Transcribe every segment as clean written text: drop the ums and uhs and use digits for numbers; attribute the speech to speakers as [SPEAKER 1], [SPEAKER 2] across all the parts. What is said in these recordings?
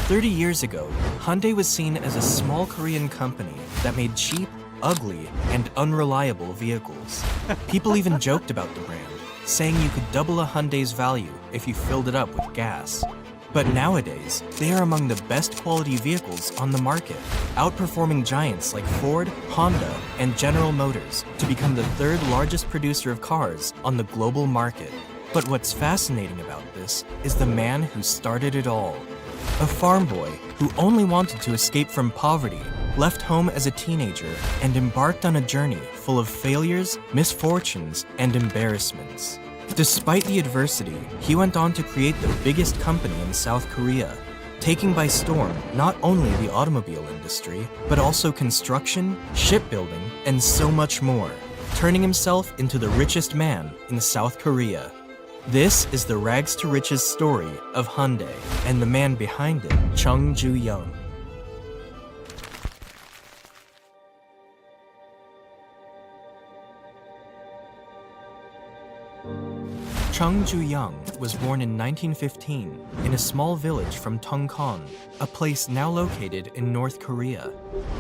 [SPEAKER 1] 30 years ago, Hyundai was seen as a small Korean company that made cheap, ugly, and unreliable vehicles. People even joked about the brand, saying you could double a Hyundai's value if you filled it up with gas. But nowadays, they are among the best quality vehicles on the market, outperforming giants like Ford, Honda, and General Motors to become the third largest producer of cars on the global market. But what's fascinating about this is the man who started it all. A farm boy who only wanted to escape from poverty, left home as a teenager, and embarked on a journey full of failures, misfortunes, and embarrassments. Despite the adversity, he went on to create the biggest company in South Korea, taking by storm not only the automobile industry, but also construction, shipbuilding, and so much more, turning himself into the richest man in South Korea. This is the rags to riches story of Hyundai and the man behind it, Chung Ju-yung. Chung Ju-yung was born in 1915 in a small village from Tongkon, a place now located in North Korea.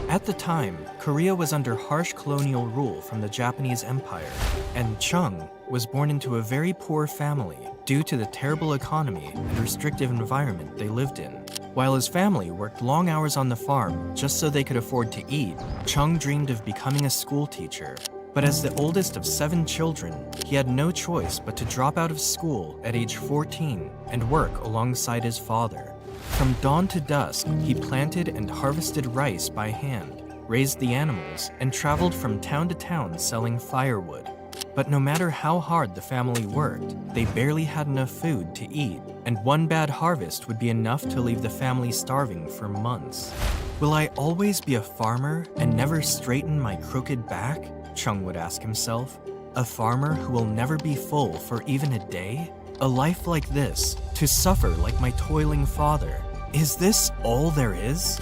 [SPEAKER 1] At the time, Korea was under harsh colonial rule from the Japanese Empire, and Chung was born into a very poor family due to the terrible economy and restrictive environment they lived in. While his family worked long hours on the farm just so they could afford to eat, Chung dreamed of becoming a school teacher. But as the oldest of 7 children, he had no choice but to drop out of school at age 14 and work alongside his father. From dawn to dusk, he planted and harvested rice by hand, raised the animals, and traveled from town to town selling firewood. But no matter how hard the family worked, they barely had enough food to eat, and one bad harvest would be enough to leave the family starving for months. Will I always be a farmer and never straighten my crooked back? Chung would ask himself. A farmer who will never be full for even a day? A life like this, to suffer like my toiling father. Is this all there is?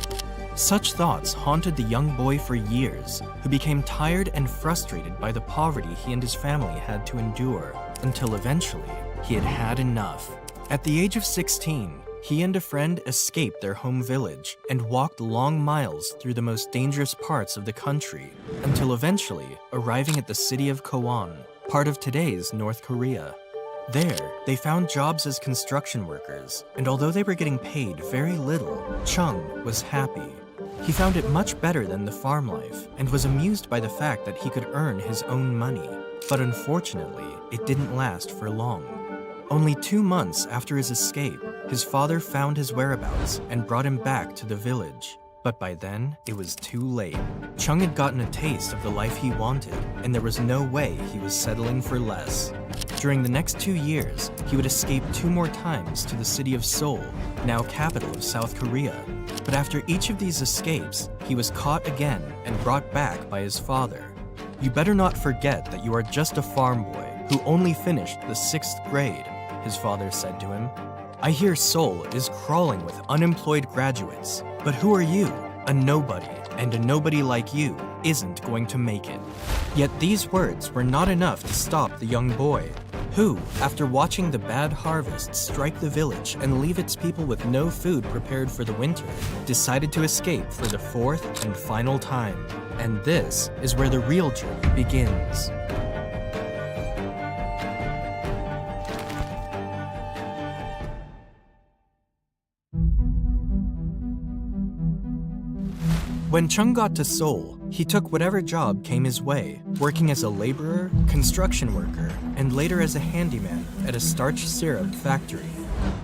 [SPEAKER 1] Such thoughts haunted the young boy for years, who became tired and frustrated by the poverty he and his family had to endure, until eventually he had had enough. At the age of 16, he and a friend escaped their home village and walked long miles through the most dangerous parts of the country, until eventually arriving at the city of Kwon, part of today's North Korea. There, they found jobs as construction workers, and although they were getting paid very little, Chung was happy. He found it much better than the farm life, and was amused by the fact that he could earn his own money. But unfortunately, it didn't last for long. Only 2 months after his escape, his father found his whereabouts and brought him back to the village. But by then, it was too late. Chung had gotten a taste of the life he wanted, and there was no way he was settling for less. During the next 2 years, he would escape 2 more times to the city of Seoul, now capital of South Korea. But after each of these escapes, he was caught again and brought back by his father. You better not forget that you are just a farm boy who only finished the 6th grade, his father said to him. I hear Seoul is crawling with unemployed graduates, but who are you? A nobody, and a nobody like you isn't going to make it. Yet these words were not enough to stop the young boy, who, after watching the bad harvest strike the village and leave its people with no food prepared for the winter, decided to escape for the 4th and final time. And this is where the real journey begins. When Chung got to Seoul, he took whatever job came his way, working as a laborer, construction worker, and later as a handyman at a starch syrup factory.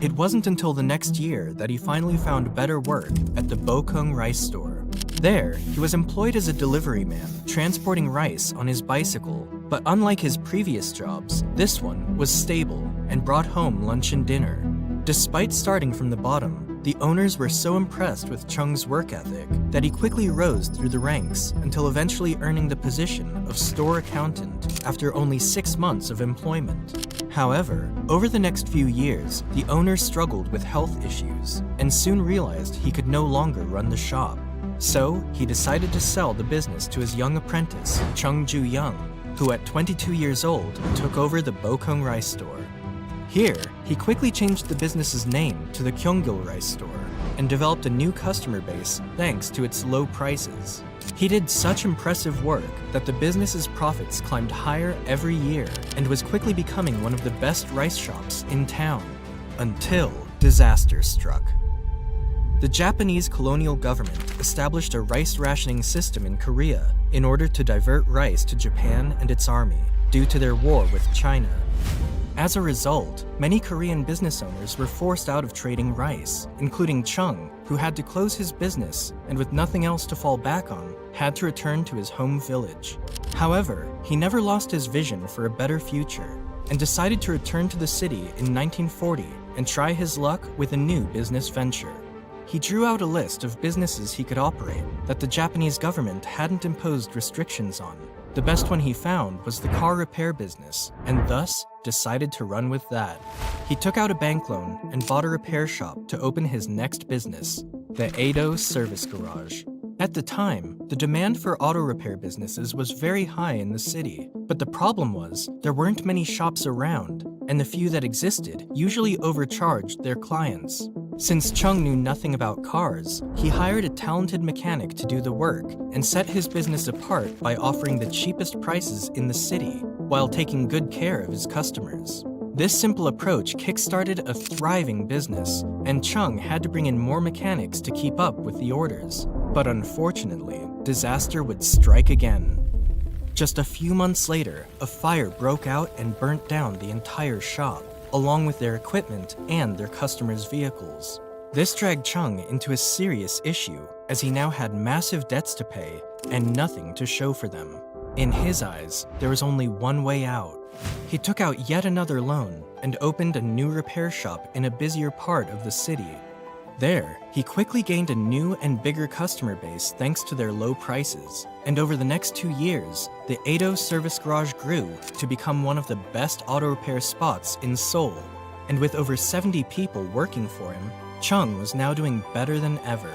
[SPEAKER 1] It wasn't until the next year that he finally found better work at the Bokung rice store. There, he was employed as a delivery man, transporting rice on his bicycle. But unlike his previous jobs, this one was stable and brought home lunch and dinner. Despite starting from the bottom, the owners were so impressed with Chung's work ethic that he quickly rose through the ranks until eventually earning the position of store accountant after only 6 months of employment. However, over the next few years, the owner struggled with health issues and soon realized he could no longer run the shop. So, he decided to sell the business to his young apprentice, Chung Ju-yung, who at 22 years old took over the Bokung rice store. Here, he quickly changed the business's name to the Gyeonggil Rice Store and developed a new customer base thanks to its low prices. He did such impressive work that the business's profits climbed higher every year and was quickly becoming one of the best rice shops in town, until disaster struck. The Japanese colonial government established a rice rationing system in Korea in order to divert rice to Japan and its army due to their war with China. As a result, many Korean business owners were forced out of trading rice, including Chung, who had to close his business and with nothing else to fall back on, had to return to his home village. However, he never lost his vision for a better future and decided to return to the city in 1940 and try his luck with a new business venture. He drew out a list of businesses he could operate that the Japanese government hadn't imposed restrictions on. The best one he found was the car repair business, and thus decided to run with that. He took out a bank loan and bought a repair shop to open his next business, the Ado Service Garage. At the time, the demand for auto repair businesses was very high in the city, but the problem was there weren't many shops around, and the few that existed usually overcharged their clients. Since Chung knew nothing about cars, he hired a talented mechanic to do the work and set his business apart by offering the cheapest prices in the city while taking good care of his customers. This simple approach kickstarted a thriving business, and Chung had to bring in more mechanics to keep up with the orders. But unfortunately, disaster would strike again. Just a few months later, a fire broke out and burnt down the entire shop, along with their equipment and their customers' vehicles. This dragged Chung into a serious issue, as he now had massive debts to pay and nothing to show for them. In his eyes, there was only one way out. He took out yet another loan and opened a new repair shop in a busier part of the city. There, he quickly gained a new and bigger customer base thanks to their low prices, and over the next 2 years, the Ado Service Garage grew to become one of the best auto repair spots in Seoul. And with over 70 people working for him, Chung was now doing better than ever.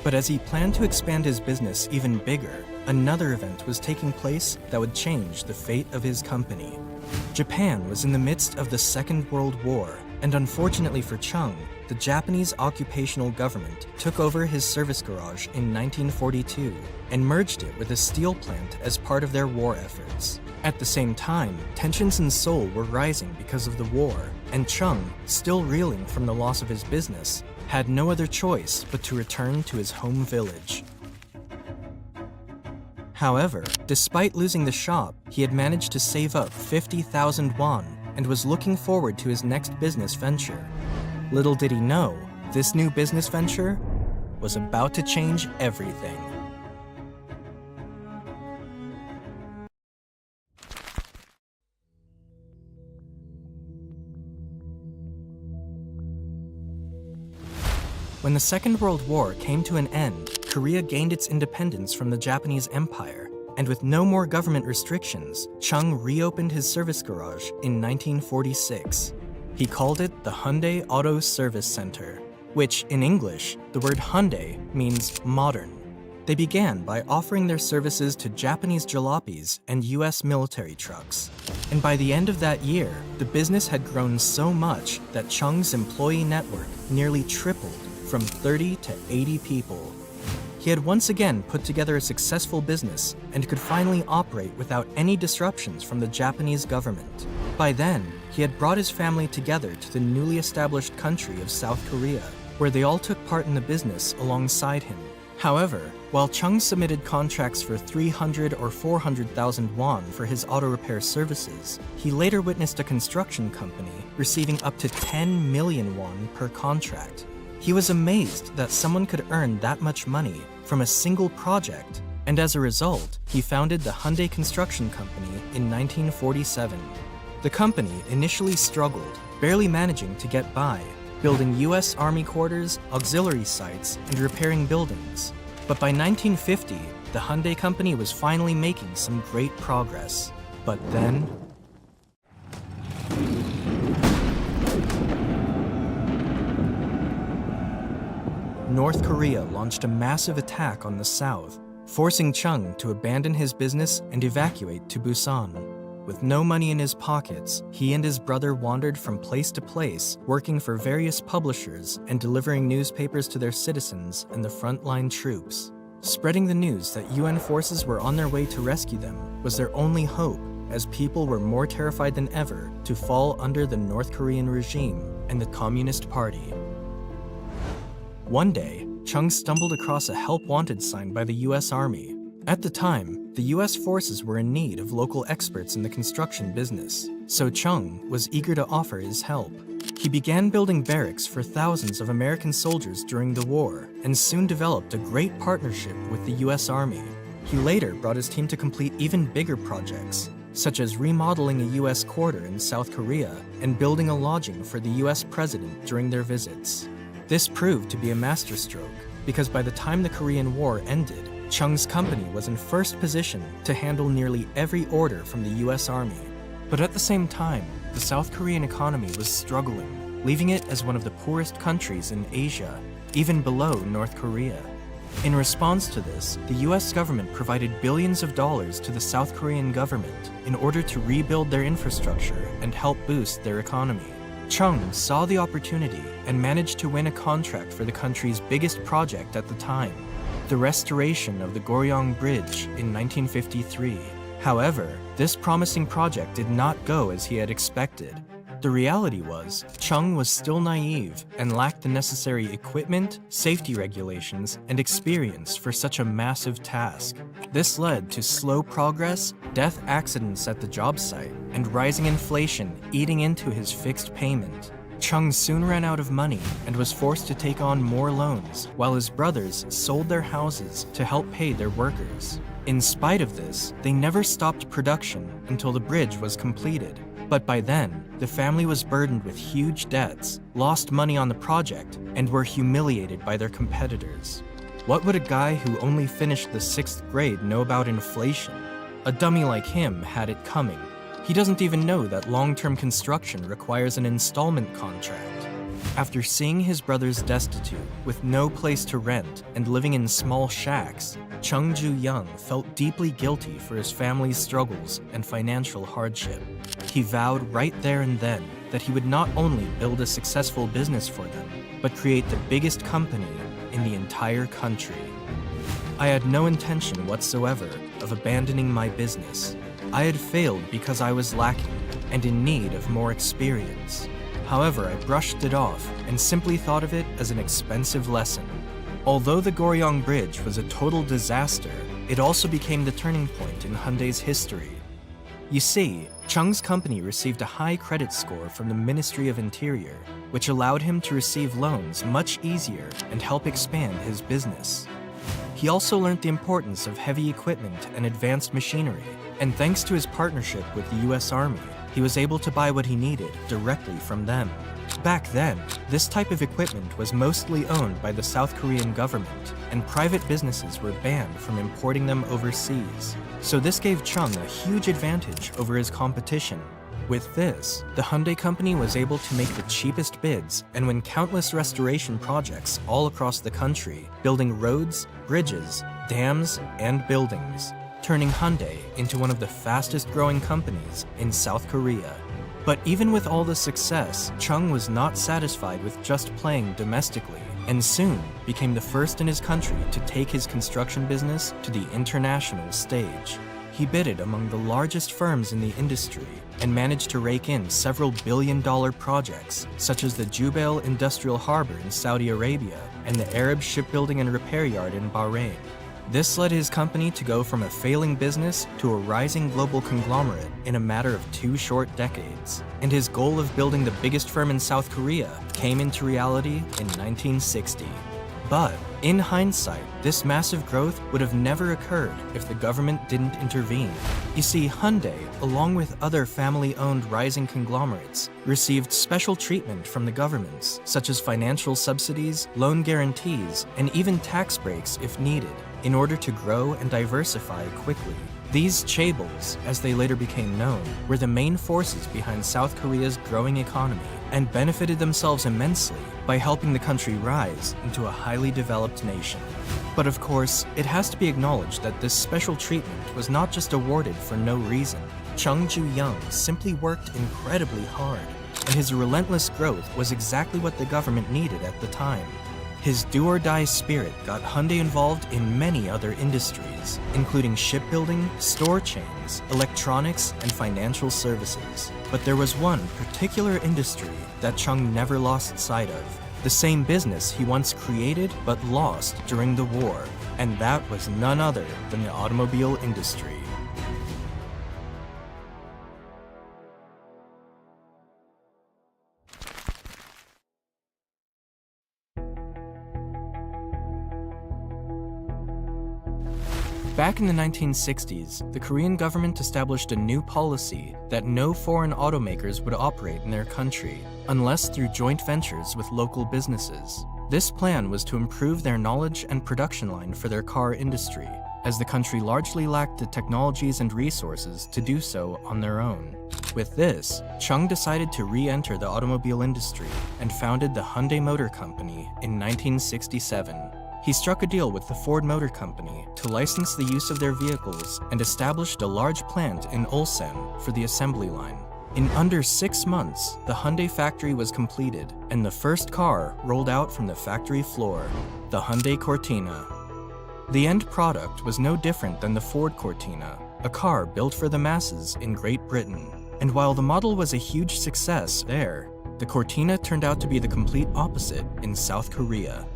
[SPEAKER 1] But as he planned to expand his business even bigger, another event was taking place that would change the fate of his company. Japan was in the midst of the Second World War, and unfortunately for Chung, the Japanese occupational government took over his service garage in 1942 and merged it with a steel plant as part of their war efforts. At the same time, tensions in Seoul were rising because of the war, and Chung, still reeling from the loss of his business, had no other choice but to return to his home village. However, despite losing the shop, he had managed to save up 50,000 won and was looking forward to his next business venture. Little did he know, this new business venture was about to change everything. When the Second World War came to an end, Korea gained its independence from the Japanese Empire, and with no more government restrictions, Chung reopened his service garage in 1946. He called it the Hyundai Auto Service Center, which, in English, the word Hyundai means modern. They began by offering their services to Japanese jalopies and US military trucks. And by the end of that year, the business had grown so much that Chung's employee network nearly tripled from 30 to 80 people. He had once again put together a successful business and could finally operate without any disruptions from the Japanese government. By then, he had brought his family together to the newly established country of South Korea, where they all took part in the business alongside him. However, while Chung submitted contracts for 300 or 400,000 won for his auto repair services, he later witnessed a construction company receiving up to 10 million won per contract. He was amazed that someone could earn that much money from a single project, and as a result, he founded the Hyundai Construction Company in 1947. The company initially struggled, barely managing to get by, building US Army quarters, auxiliary sites, and repairing buildings. But by 1950, the Hyundai Company was finally making some great progress. But then, North Korea launched a massive attack on the south, forcing Chung to abandon his business and evacuate to Busan. With no money in his pockets, he and his brother wandered from place to place, working for various publishers and delivering newspapers to their citizens and the frontline troops. Spreading the news that UN forces were on their way to rescue them was their only hope, as people were more terrified than ever to fall under the North Korean regime and the Communist Party. One day, Chung stumbled across a help wanted sign by the US Army. At the time, the US forces were in need of local experts in the construction business, so Chung was eager to offer his help. He began building barracks for thousands of American soldiers during the war and soon developed a great partnership with the US Army. He later brought his team to complete even bigger projects, such as remodeling a US quarter in South Korea and building a lodging for the US president during their visits. This proved to be a masterstroke because by the time the Korean War ended, Chung's company was in first position to handle nearly every order from the US Army. But at the same time, the South Korean economy was struggling, leaving it as one of the poorest countries in Asia, even below North Korea. In response to this, the US government provided billions of dollars to the South Korean government in order to rebuild their infrastructure and help boost their economy. Chung saw the opportunity and managed to win a contract for the country's biggest project at the time, the restoration of the Goryeo Bridge in 1953. However, this promising project did not go as he had expected. The reality was, Chung was still naive and lacked the necessary equipment, safety regulations, and experience for such a massive task. This led to slow progress, death accidents at the job site, and rising inflation eating into his fixed payment. Chung soon ran out of money and was forced to take on more loans, while his brothers sold their houses to help pay their workers. In spite of this, they never stopped production until the bridge was completed. But by then, the family was burdened with huge debts, lost money on the project, and were humiliated by their competitors. What would a guy who only finished the 6th grade know about inflation? A dummy like him had it coming. He doesn't even know that long-term construction requires an installment contract. After seeing his brothers destitute, with no place to rent and living in small shacks, Chung Ju-yung felt deeply guilty for his family's struggles and financial hardship. He vowed right there and then that he would not only build a successful business for them, but create the biggest company in the entire country. I had no intention whatsoever of abandoning my business. I had failed because I was lacking and in need of more experience. However, I brushed it off and simply thought of it as an expensive lesson. Although the Goryeo Bridge was a total disaster, it also became the turning point in Hyundai's history. You see, Chung's company received a high credit score from the Ministry of Interior, which allowed him to receive loans much easier and help expand his business. He also learned the importance of heavy equipment and advanced machinery, and thanks to his partnership with the US Army, he was able to buy what he needed directly from them. Back then, this type of equipment was mostly owned by the South Korean government, and private businesses were banned from importing them overseas. So this gave Chung a huge advantage over his competition. With this, the Hyundai company was able to make the cheapest bids and win countless restoration projects all across the country, building roads, bridges, dams, and buildings, turning Hyundai into one of the fastest growing companies in South Korea. But even with all the success, Chung was not satisfied with just playing domestically, and soon became the first in his country to take his construction business to the international stage. He bidded among the largest firms in the industry and managed to rake in several billion-dollar projects, such as the Jubail Industrial Harbor in Saudi Arabia and the Arab Shipbuilding and Repair Yard in Bahrain. This led his company to go from a failing business to a rising global conglomerate in a matter of 2 short decades. And his goal of building the biggest firm in South Korea came into reality in 1960. But in hindsight, this massive growth would have never occurred if the government didn't intervene. You see, Hyundai, along with other family-owned rising conglomerates, received special treatment from the governments, such as financial subsidies, loan guarantees, and even tax breaks if needed, in order to grow and diversify quickly. These chaebols, as they later became known, were the main forces behind South Korea's growing economy and benefited themselves immensely by helping the country rise into a highly developed nation. But of course, it has to be acknowledged that this special treatment was not just awarded for no reason. Chung Ju-yung simply worked incredibly hard, and his relentless growth was exactly what the government needed at the time. His do-or-die spirit got Hyundai involved in many other industries, including shipbuilding, store chains, electronics, and financial services. But there was one particular industry that Chung never lost sight of, the same business he once created but lost during the war, and that was none other than the automobile industry. Back in the 1960s, the Korean government established a new policy that no foreign automakers would operate in their country, unless through joint ventures with local businesses. This plan was to improve their knowledge and production line for their car industry, as the country largely lacked the technologies and resources to do so on their own. With this, Chung decided to re-enter the automobile industry and founded the Hyundai Motor Company in 1967. He struck a deal with the Ford Motor Company to license the use of their vehicles and established a large plant in Ulsan for the assembly line. In under 6 months, the Hyundai factory was completed, and the first car rolled out from the factory floor, the Hyundai Cortina. The end product was no different than the Ford Cortina, a car built for the masses in Great Britain. And while the model was a huge success there, the Cortina turned out to be the complete opposite in South Korea.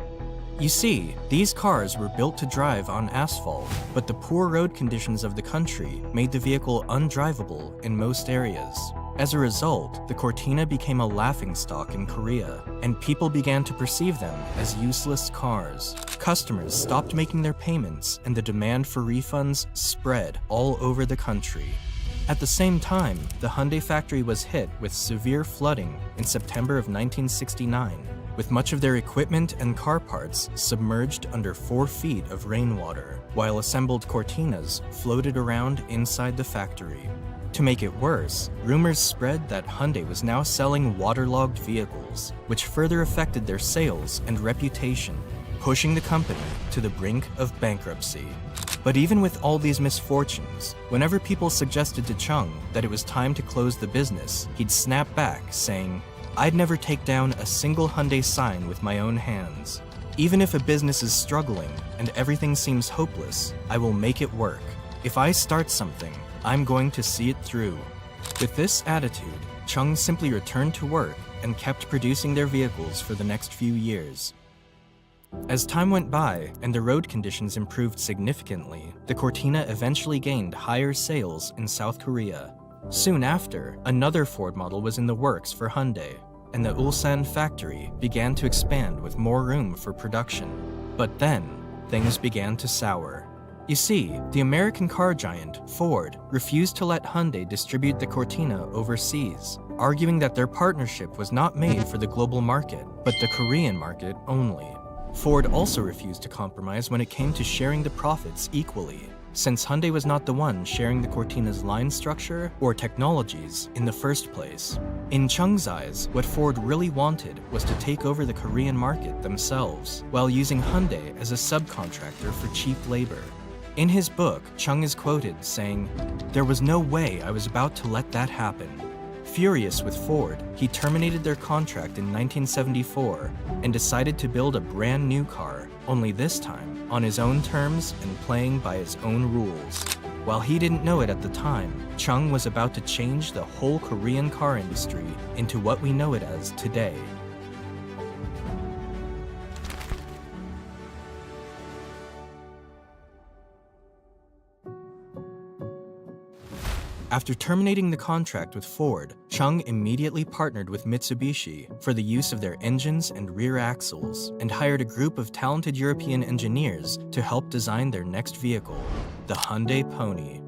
[SPEAKER 1] You see, these cars were built to drive on asphalt, but the poor road conditions of the country made the vehicle undrivable in most areas. As a result, the Cortina became a laughingstock in Korea, and people began to perceive them as useless cars. Customers stopped making their payments, and the demand for refunds spread all over the country. At the same time, the Hyundai factory was hit with severe flooding in September of 1969, with much of their equipment and car parts submerged under 4 feet of rainwater, while assembled Cortinas floated around inside the factory. To make it worse, rumors spread that Hyundai was now selling waterlogged vehicles, which further affected their sales and reputation, pushing the company to the brink of bankruptcy. But even with all these misfortunes, whenever people suggested to Chung that it was time to close the business, he'd snap back, saying, "I'd never take down a single Hyundai sign with my own hands. Even if a business is struggling and everything seems hopeless, I will make it work. If I start something, I'm going to see it through." With this attitude, Chung simply returned to work and kept producing their vehicles for the next few years. As time went by and the road conditions improved significantly, the Cortina eventually gained higher sales in South Korea. Soon after, another Ford model was in the works for Hyundai, and the Ulsan factory began to expand with more room for production. But then, things began to sour. You see, the American car giant, Ford, refused to let Hyundai distribute the Cortina overseas, arguing that their partnership was not made for the global market, but the Korean market only. Ford also refused to compromise when it came to sharing the profits equally, since Hyundai was not the one sharing the Cortina's line structure or technologies in the first place. In Chung's eyes, what Ford really wanted was to take over the Korean market themselves, while using Hyundai as a subcontractor for cheap labor. In his book, Chung is quoted saying, "There was no way I was about to let that happen." Furious with Ford, he terminated their contract in 1974 and decided to build a brand new car, only this time on his own terms and playing by his own rules. While he didn't know it at the time, Chung was about to change the whole Korean car industry into what we know it as today. After terminating the contract with Ford, Chung immediately partnered with Mitsubishi for the use of their engines and rear axles, and hired a group of talented European engineers to help design their next vehicle, the Hyundai Pony.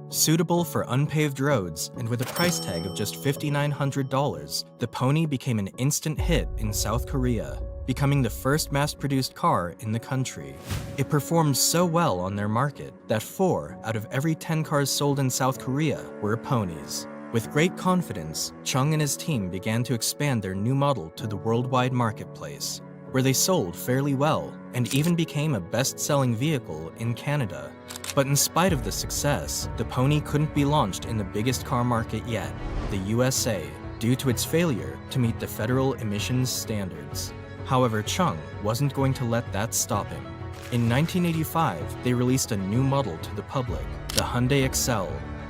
[SPEAKER 1] Suitable for unpaved roads and with a price tag of just $5,900, the Pony became an instant hit in South Korea, becoming the first mass-produced car in the country. It performed so well on their market that 4 out of every 10 cars sold in South Korea were ponies. With great confidence, Chung and his team began to expand their new model to the worldwide marketplace, where they sold fairly well and even became a best-selling vehicle in Canada. But in spite of the success, the Pony couldn't be launched in the biggest car market yet, the USA, due to its failure to meet the federal emissions standards. However, Chung wasn't going to let that stop him. In 1985, they released a new model to the public, the Hyundai Excel,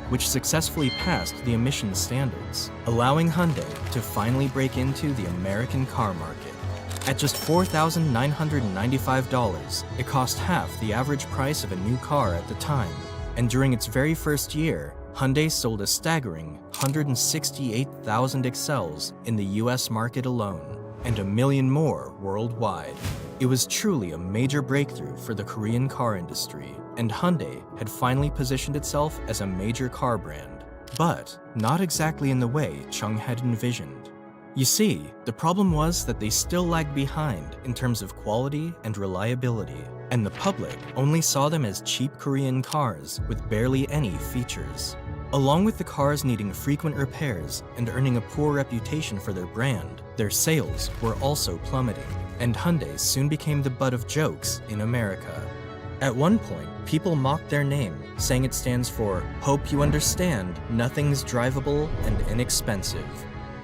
[SPEAKER 1] which successfully passed the emissions standards, allowing Hyundai to finally break into the American car market. At just $4,995, it cost half the average price of a new car at the time, and during its very first year, Hyundai sold a staggering 168,000 Excels in the US market alone, and 1 million more worldwide. It was truly a major breakthrough for the Korean car industry, and Hyundai had finally positioned itself as a major car brand, but not exactly in the way Chung had envisioned. You see, the problem was that they still lagged behind in terms of quality and reliability, and the public only saw them as cheap Korean cars with barely any features. Along with the cars needing frequent repairs and earning a poor reputation for their brand, their sales were also plummeting, and Hyundai soon became the butt of jokes in America. At one point, people mocked their name, saying it stands for "Hope you understand, nothing's drivable and inexpensive."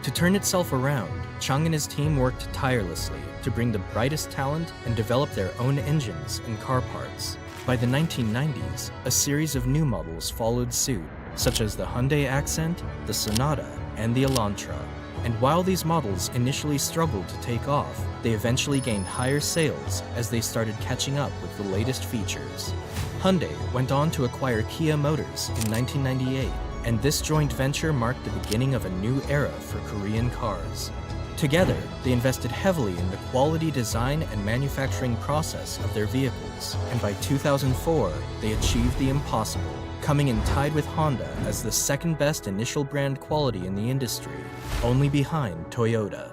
[SPEAKER 1] To turn itself around, Chung and his team worked tirelessly to bring the brightest talent and develop their own engines and car parts. By the 1990s, a series of new models followed suit, such as the Hyundai Accent, the Sonata, and the Elantra. And while these models initially struggled to take off, they eventually gained higher sales as they started catching up with the latest features. Hyundai went on to acquire Kia Motors in 1998, and this joint venture marked the beginning of a new era for Korean cars. Together, they invested heavily in the quality design and manufacturing process of their vehicles, and by 2004, they achieved the impossible, coming in tied with Honda as the second best initial brand quality in the industry, only behind Toyota.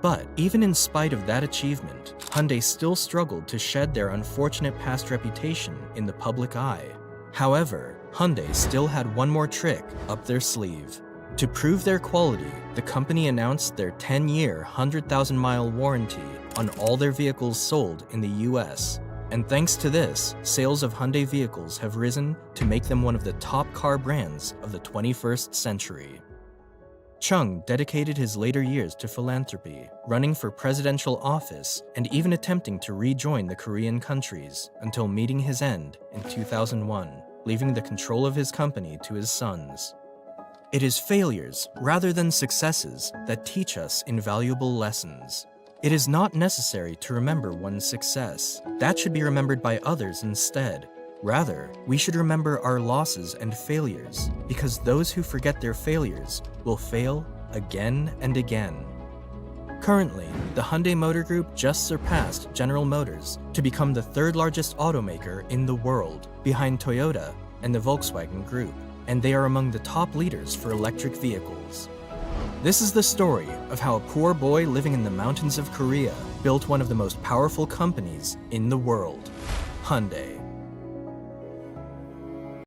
[SPEAKER 1] But even in spite of that achievement, Hyundai still struggled to shed their unfortunate past reputation in the public eye. However, Hyundai still had one more trick up their sleeve. To prove their quality, the company announced their 10-year, 100,000-mile warranty on all their vehicles sold in the US. And thanks to this, sales of Hyundai vehicles have risen to make them one of the top car brands of the 21st century. Chung dedicated his later years to philanthropy, running for presidential office and even attempting to rejoin the Korean countries until meeting his end in 2001, leaving the control of his company to his sons. It is failures, rather than successes, that teach us invaluable lessons. It is not necessary to remember one's success. That should be remembered by others instead. Rather, we should remember our losses and failures, because those who forget their failures will fail again and again. Currently, the Hyundai Motor Group just surpassed General Motors to become the third largest automaker in the world, behind Toyota and the Volkswagen Group, and they are among the top leaders for electric vehicles. This is the story of how a poor boy living in the mountains of Korea built one of the most powerful companies in the world, Hyundai.